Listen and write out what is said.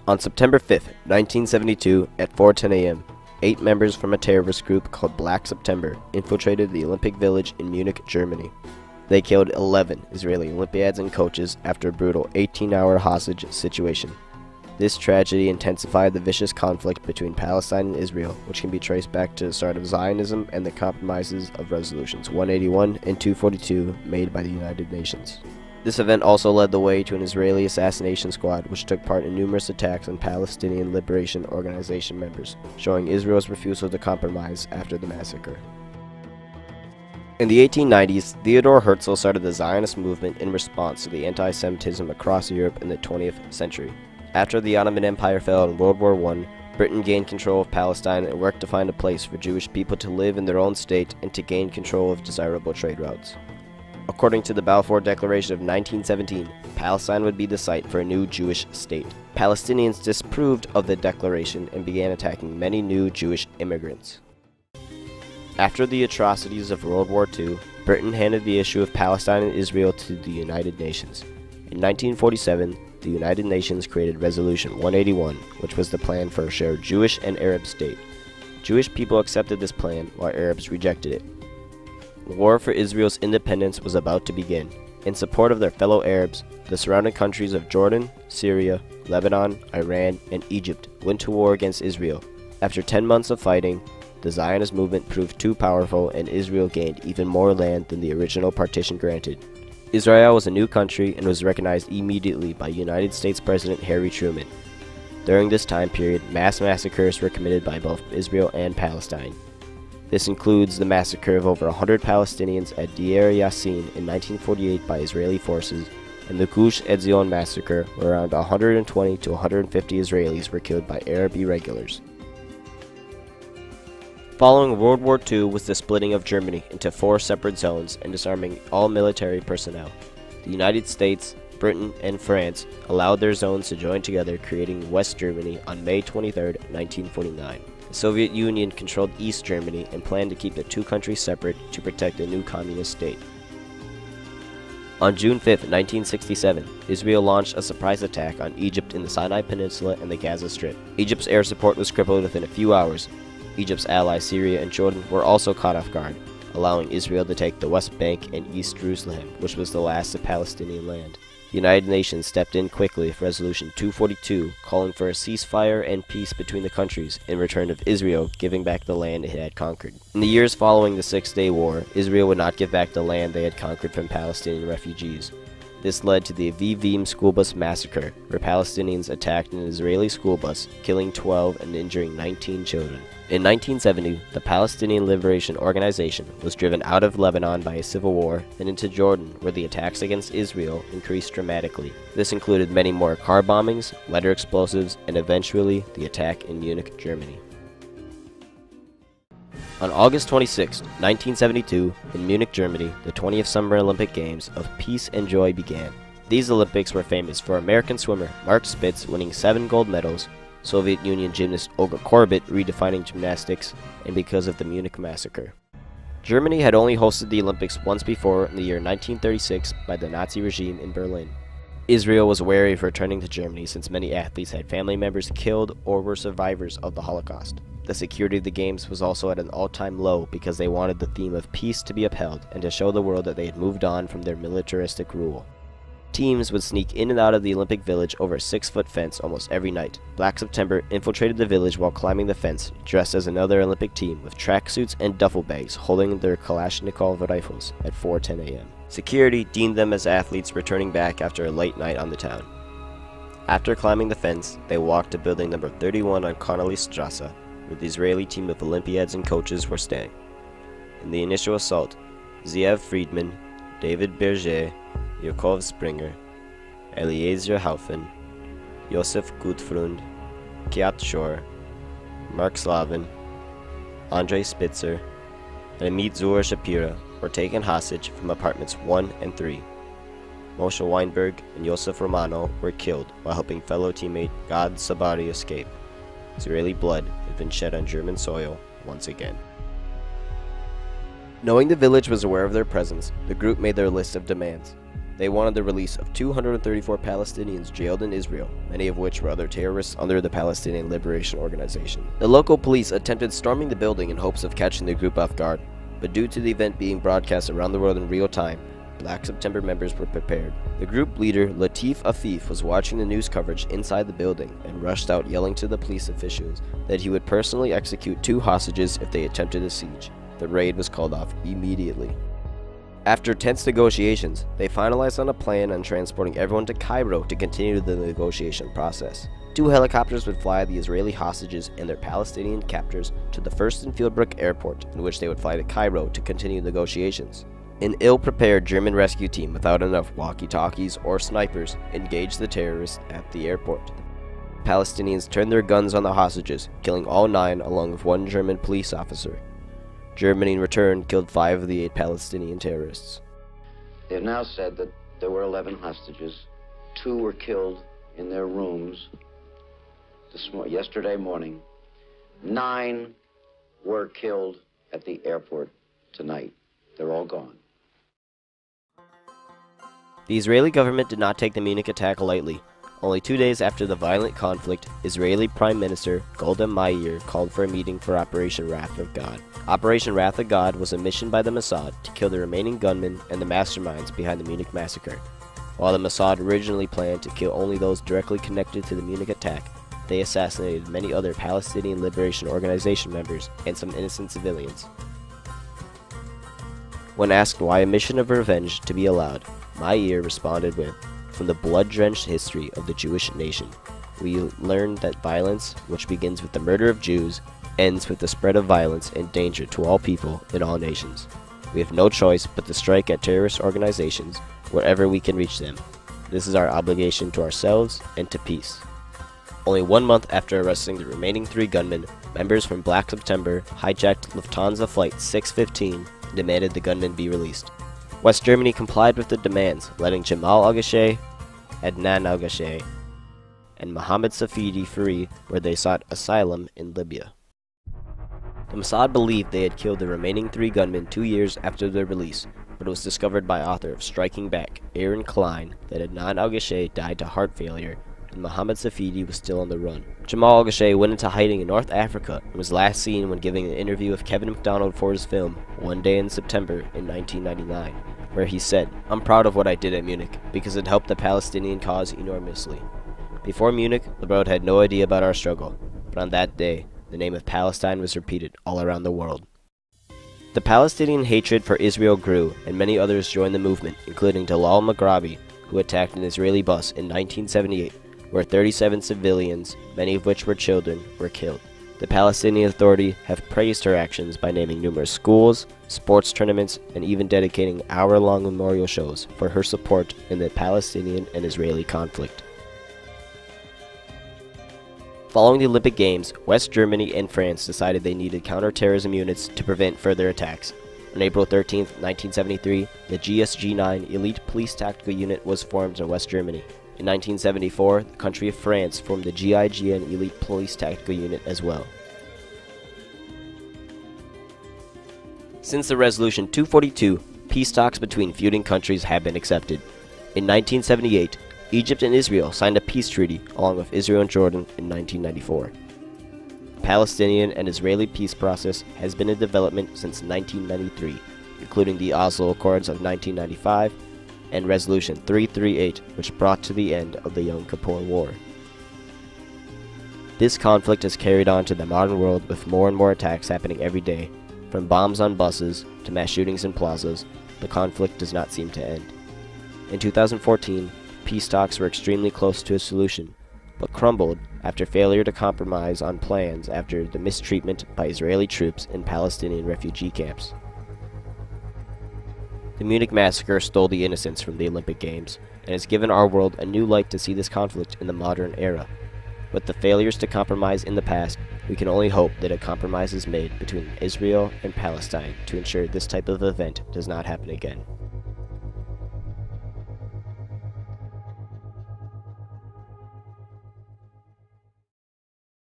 On September 5th, 1972, at 4:10 a.m., 8 members from a terrorist group called Black September infiltrated the Olympic Village in Munich, Germany. They killed 11 Israeli Olympiads and coaches after a brutal 18-hour hostage situation. This tragedy intensified the vicious conflict between Palestine and Israel, which can be traced back to the start of Zionism and the compromises of Resolutions 181 and 242 made by the United Nations. This event also led the way to an Israeli assassination squad which took part in numerous attacks on Palestinian Liberation Organization members, showing Israel's refusal to compromise after the massacre. In the 1890s, Theodor Herzl started the Zionist movement in response to the anti-Semitism across Europe in the 20th century. After the Ottoman Empire fell in World War I, Britain gained control of Palestine and worked to find a place for Jewish people to live in their own state and to gain control of desirable trade routes. According to the Balfour Declaration of 1917, Palestine would be the site for a new Jewish state. Palestinians disapproved of the declaration and began attacking many new Jewish immigrants. After the atrocities of World War II, Britain handed the issue of Palestine and Israel to the United Nations. In 1947, the United Nations created Resolution 181, which was the plan for a shared Jewish and Arab state. Jewish people accepted this plan, while Arabs rejected it. The war for Israel's independence was about to begin. In support of their fellow Arabs, the surrounding countries of Jordan, Syria, Lebanon, Iran, and Egypt went to war against Israel. After 10 months of fighting, the Zionist movement proved too powerful and Israel gained even more land than the original partition granted. Israel was a new country and was recognized immediately by United States President Harry Truman. During this time period, mass massacres were committed by both Israel and Palestine. This includes the massacre of over 100 Palestinians at Deir Yassin in 1948 by Israeli forces, and the Gush Etzion massacre, where around 120 to 150 Israelis were killed by Arab irregulars. Following World War II was the splitting of Germany into 4 separate zones and disarming all military personnel. The United States, Britain, and France allowed their zones to join together, creating West Germany on May 23, 1949. The Soviet Union controlled East Germany and planned to keep the two countries separate to protect a new communist state. On June 5, 1967, Israel launched a surprise attack on Egypt in the Sinai Peninsula and the Gaza Strip. Egypt's air support was crippled within a few hours. Egypt's allies Syria and Jordan were also caught off guard, allowing Israel to take the West Bank and East Jerusalem, which was the last of Palestinian land. The United Nations stepped in quickly with Resolution 242, calling for a ceasefire and peace between the countries in return of Israel giving back the land it had conquered. In the years following the Six-Day War, Israel would not give back the land they had conquered from Palestinian refugees. This led to the Avivim school bus massacre, where Palestinians attacked an Israeli school bus, killing 12 and injuring 19 children. In 1970, the Palestinian Liberation Organization was driven out of Lebanon by a civil war and into Jordan, where the attacks against Israel increased dramatically. This included many more car bombings, letter explosives, and eventually the attack in Munich, Germany. On August 26, 1972, in Munich, Germany, the 20th Summer Olympic Games of Peace and Joy began. These Olympics were famous for American swimmer Mark Spitz winning 7 gold medals, Soviet Union gymnast Olga Korbut redefining gymnastics, and because of the Munich massacre. Germany had only hosted the Olympics once before in the year 1936 by the Nazi regime in Berlin. Israel was wary of returning to Germany since many athletes had family members killed or were survivors of the Holocaust. The security of the Games was also at an all-time low because they wanted the theme of peace to be upheld and to show the world that they had moved on from their militaristic rule. Teams would sneak in and out of the Olympic Village over a 6-foot fence almost every night. Black September infiltrated the village while climbing the fence, dressed as another Olympic team with tracksuits and duffel bags holding their Kalashnikov rifles at 4:10 a.m. Security deemed them as athletes returning back after a late night on the town. After climbing the fence, they walked to building number 31 on Connolly Strasse, where the Israeli team of Olympiads and coaches were staying. In the initial assault, Zeev Friedman, David Berger, Yakov Springer, Eliezer Haufen, Josef Gutfreund, Kiat Shor, Mark Slavin, Andrei Spitzer, and Amit Zur Shapira were taken hostage from apartments 1 and 3. Moshe Weinberg and Yosef Romano were killed while helping fellow teammate Gad Sabari escape. Israeli blood had been shed on German soil once again. Knowing the village was aware of their presence, the group made their list of demands. They wanted the release of 234 Palestinians jailed in Israel, many of which were other terrorists under the Palestinian Liberation Organization. The local police attempted storming the building in hopes of catching the group off guard, but due to the event being broadcast around the world in real time, Black September members were prepared. The group leader, Latif Afif, was watching the news coverage inside the building and rushed out yelling to the police officials that he would personally execute 2 hostages if they attempted a siege. The raid was called off immediately. After tense negotiations, they finalized on a plan on transporting everyone to Cairo to continue the negotiation process. 2 helicopters would fly the Israeli hostages and their Palestinian captors to the First and Fieldbrook airport, in which they would fly to Cairo to continue negotiations. An ill-prepared German rescue team without enough walkie-talkies or snipers engaged the terrorists at the airport. The Palestinians turned their guns on the hostages, killing all 9 along with 1 German police officer. Germany in return killed 5 of the 8 Palestinian terrorists. They have now said that there were 11 hostages. 2 were killed in their rooms yesterday morning. 9 were killed at the airport tonight. They're all gone. The Israeli government did not take the Munich attack lightly. Only 2 days after the violent conflict, Israeli Prime Minister Golda Meir called for a meeting for Operation Wrath of God. Operation Wrath of God was a mission by the Mossad to kill the remaining gunmen and the masterminds behind the Munich massacre. While the Mossad originally planned to kill only those directly connected to the Munich attack, they assassinated many other Palestinian Liberation Organization members and some innocent civilians. When asked why a mission of revenge to be allowed, Meir responded with, "From the blood-drenched history of the Jewish nation, we learned that violence, which begins with the murder of Jews, ends with the spread of violence and danger to all people in all nations. We have no choice but to strike at terrorist organizations wherever we can reach them. This is our obligation to ourselves and to peace." Only 1 month after arresting the remaining 3 gunmen, members from Black September hijacked Lufthansa Flight 615 and demanded the gunmen be released. West Germany complied with the demands, letting Jamal al-Gashey, Adnan al-Gashey, and Mohammed Safidi free, where they sought asylum in Libya. The Mossad believed they had killed the remaining 3 gunmen 2 years after their release, but it was discovered by author of Striking Back, Aaron Klein, that Adnan al-Gashey died to heart failure and Mohammed Safidi was still on the run. Jamal al-Gashey went into hiding in North Africa and was last seen when giving an interview with Kevin McDonald for his film One Day in September in 1999, where he said, "I'm proud of what I did at Munich because it helped the Palestinian cause enormously. Before Munich, the world had no idea about our struggle, but on that day, the name of Palestine was repeated all around the world." The Palestinian hatred for Israel grew, and many others joined the movement, including Dalal Maghrabi, who attacked an Israeli bus in 1978, where 37 civilians, many of which were children, were killed. The Palestinian Authority have praised her actions by naming numerous schools, sports tournaments, and even dedicating hour-long memorial shows for her support in the Palestinian and Israeli conflict. Following the Olympic Games, West Germany and France decided they needed counter-terrorism units to prevent further attacks. On April 13, 1973, the GSG-9 Elite Police Tactical Unit was formed in West Germany. In 1974, the country of France formed the GIGN Elite Police Tactical Unit as well. Since the Resolution 242, peace talks between feuding countries have been accepted. In 1978, Egypt and Israel signed a peace treaty along with Israel and Jordan in 1994. The Palestinian and Israeli peace process has been in development since 1993, including the Oslo Accords of 1995 and Resolution 338, which brought to the end of the Yom Kippur War. This conflict has carried on to the modern world with more and more attacks happening every day. From bombs on buses to mass shootings in plazas, the conflict does not seem to end. In 2014, peace talks were extremely close to a solution, but crumbled after failure to compromise on plans after the mistreatment by Israeli troops in Palestinian refugee camps. The Munich Massacre stole the innocence from the Olympic Games, and has given our world a new light to see this conflict in the modern era. With the failures to compromise in the past, we can only hope that a compromise is made between Israel and Palestine to ensure this type of event does not happen again.